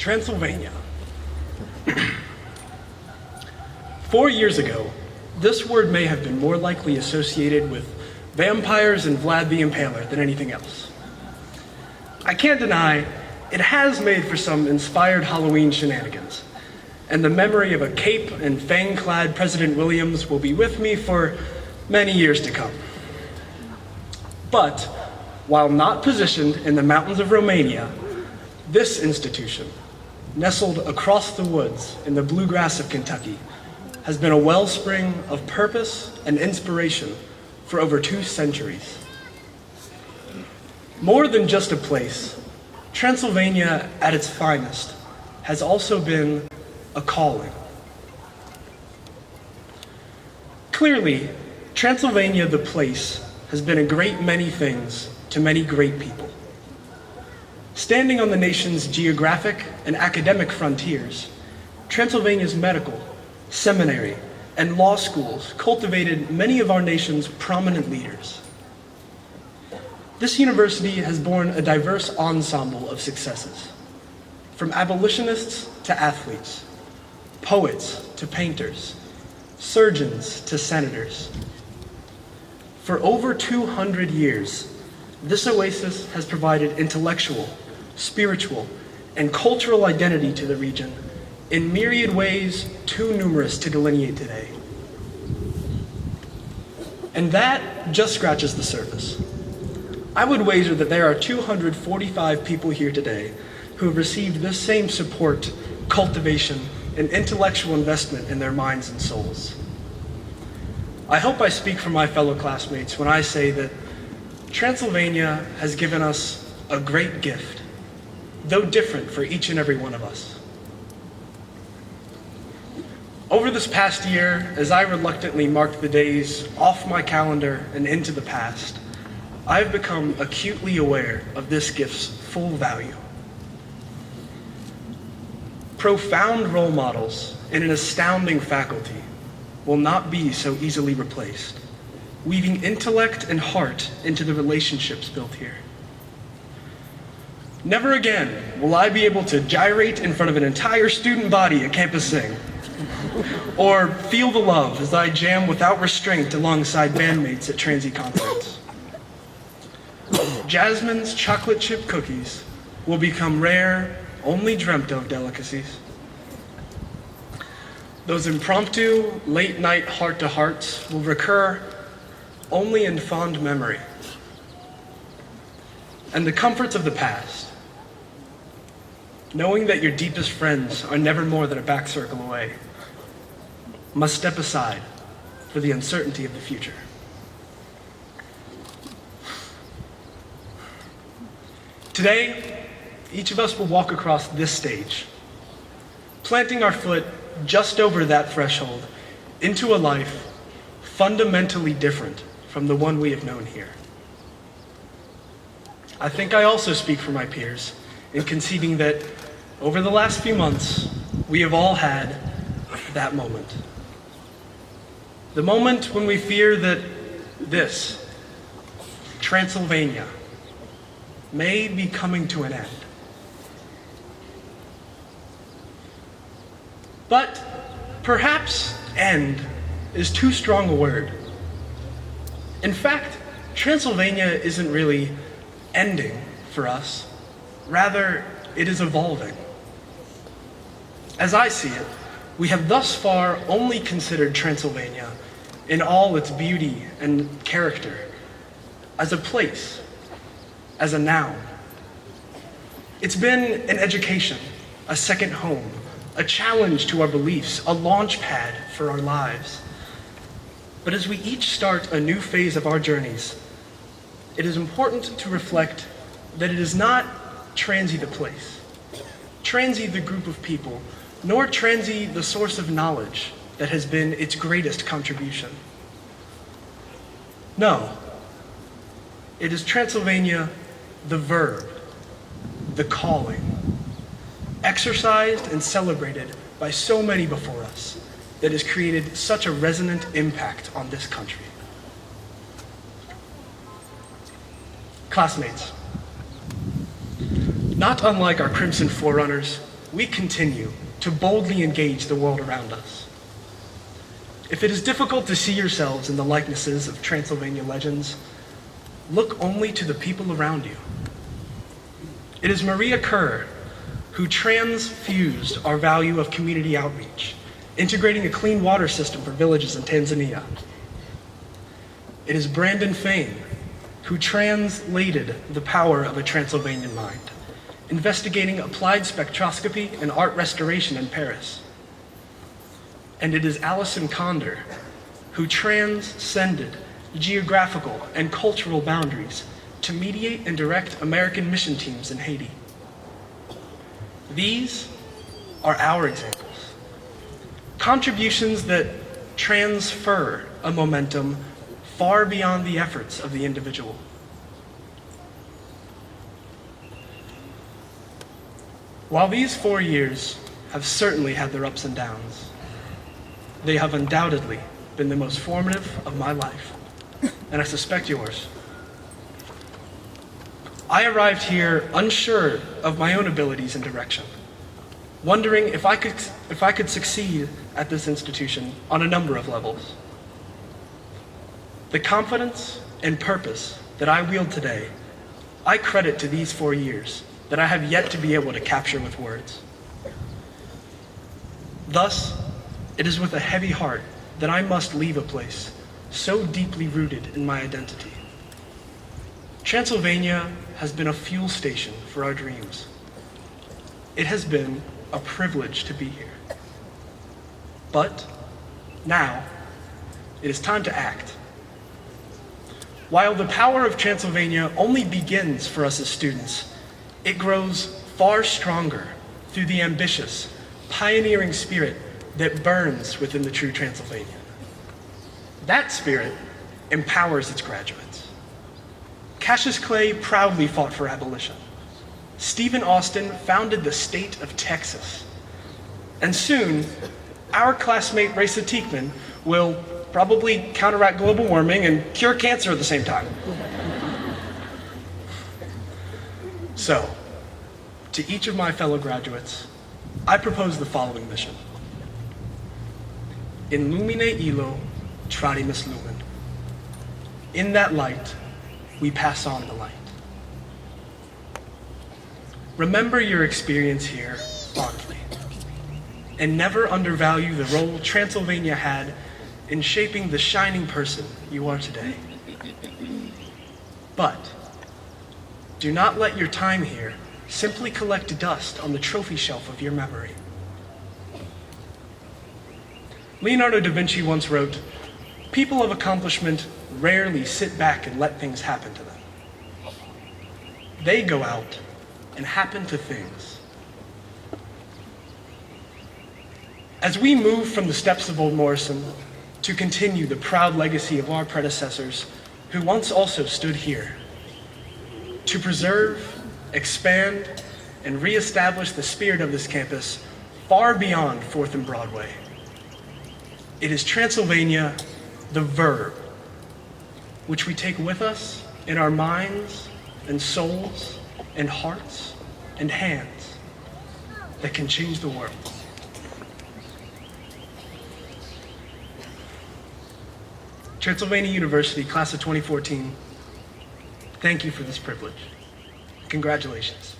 Transylvania. 4 years ago, this word may have been more likely associated with vampires and Vlad the Impaler than anything else. I can't deny it has made for some inspired Halloween shenanigans, and the memory of a cape and fang-clad President Williams will be with me for many years to come. But while not positioned in the mountains of Romania, this institution, nestled across the woods in the bluegrass of Kentucky, has been a wellspring of purpose and inspiration for over 2 centuries. More than just a place, Transylvania at its finest has also been a calling. Clearly, Transylvania the place has been a great many things to many great people. Standing on the nation's geographic and academic frontiers, Transylvania's medical, seminary, and law schools cultivated many of our nation's prominent leaders. This university has borne a diverse ensemble of successes, from abolitionists to athletes, poets to painters, surgeons to senators. For over 200 years, this oasis has provided intellectual, spiritual, and cultural identity to the region in myriad ways too numerous to delineate today. And that just scratches the surface. I would wager that there are 245 people here today who have received this same support, cultivation, and intellectual investment in their minds and souls. I hope I speak for my fellow classmates when I say that Transylvania has given us a great gift, though different for each and every one of us. Over this past year, as I reluctantly marked the days off my calendar and into the past, I've become acutely aware of this gift's full value. Profound role models and an astounding faculty will not be so easily replaced, weaving intellect and heart into the relationships built here. Never again will I be able to gyrate in front of an entire student body at Campus Sing, or feel the love as I jam without restraint alongside bandmates at Transy concerts. Jasmine's chocolate chip cookies will become rare, only dreamt of delicacies. Those impromptu, late-night heart-to-hearts will recur only in fond memory. And the comforts of the past, knowing that your deepest friends are never more than a back circle away, must step aside for the uncertainty of the future. Today, each of us will walk across this stage, planting our foot just over that threshold into a life fundamentally different from the one we have known here. I think I also speak for my peers in conceding that over the last few months, we have all had that moment. The moment when we fear that this, Transylvania, may be coming to an end. But perhaps end is too strong a word. In fact, Transylvania isn't really ending for us. Rather, it is evolving. As I see it, we have thus far only considered Transylvania in all its beauty and character as a place, as a noun. It's been an education, a second home, a challenge to our beliefs, a launch pad for our lives. But as we each start a new phase of our journeys, it is important to reflect that it is not Transy the place, Transy the group of people, nor Transy the source of knowledge that has been its greatest contribution. No, it is Transylvania the verb, the calling, exercised and celebrated by so many before us, that has created such a resonant impact on this country. Classmates, not unlike our Crimson Forerunners, we continue to boldly engage the world around us. If it is difficult to see yourselves in the likenesses of Transylvania legends, look only to the people around you. It is Maria Kerr who transfused our value of community outreach, integrating a clean water system for villages in Tanzania. It is Brandon Fain who translated the power of a Transylvanian mind, investigating applied spectroscopy and art restoration in Paris. And it is Alison Condor who transcended geographical and cultural boundaries to mediate and direct American mission teams in Haiti. These are our examples. Contributions that transfer a momentum far beyond the efforts of the individual. While these 4 years have certainly had their ups and downs, they have undoubtedly been the most formative of my life, and I suspect yours. I arrived here unsure of my own abilities and direction, wondering if I could succeed at this institution on a number of levels. The confidence and purpose that I wield today, I credit to these 4 years that I have yet to be able to capture with words. Thus, it is with a heavy heart that I must leave a place so deeply rooted in my identity. Transylvania has been a fuel station for our dreams. It has been a privilege to be here. But now, it is time to act. While the power of Transylvania only begins for us as students, it grows far stronger through the ambitious, pioneering spirit that burns within the true Transylvanian. That spirit empowers its graduates. Cassius Clay proudly fought for abolition. Stephen Austin founded the state of Texas. And soon, our classmate Raisa Teekman will probably counteract global warming and cure cancer at the same time. So, to each of my fellow graduates, I propose the following mission. In lumine illo tradimus lumen. In that light, we pass on the light. Remember your experience here fondly, and never undervalue the role Transylvania had in shaping the shining person you are today. But do not let your time here simply collect dust on the trophy shelf of your memory. Leonardo da Vinci once wrote, "People of accomplishment rarely sit back and let things happen to them. They go out and happen to things." As we move from the steps of Old Morrison to continue the proud legacy of our predecessors who once also stood here, to preserve, expand, and reestablish the spirit of this campus far beyond 4th and Broadway, it is Transylvania, the verb, which we take with us in our minds and souls and hearts and hands, that can change the world. Transylvania University, class of 2014, thank you for this privilege. Congratulations.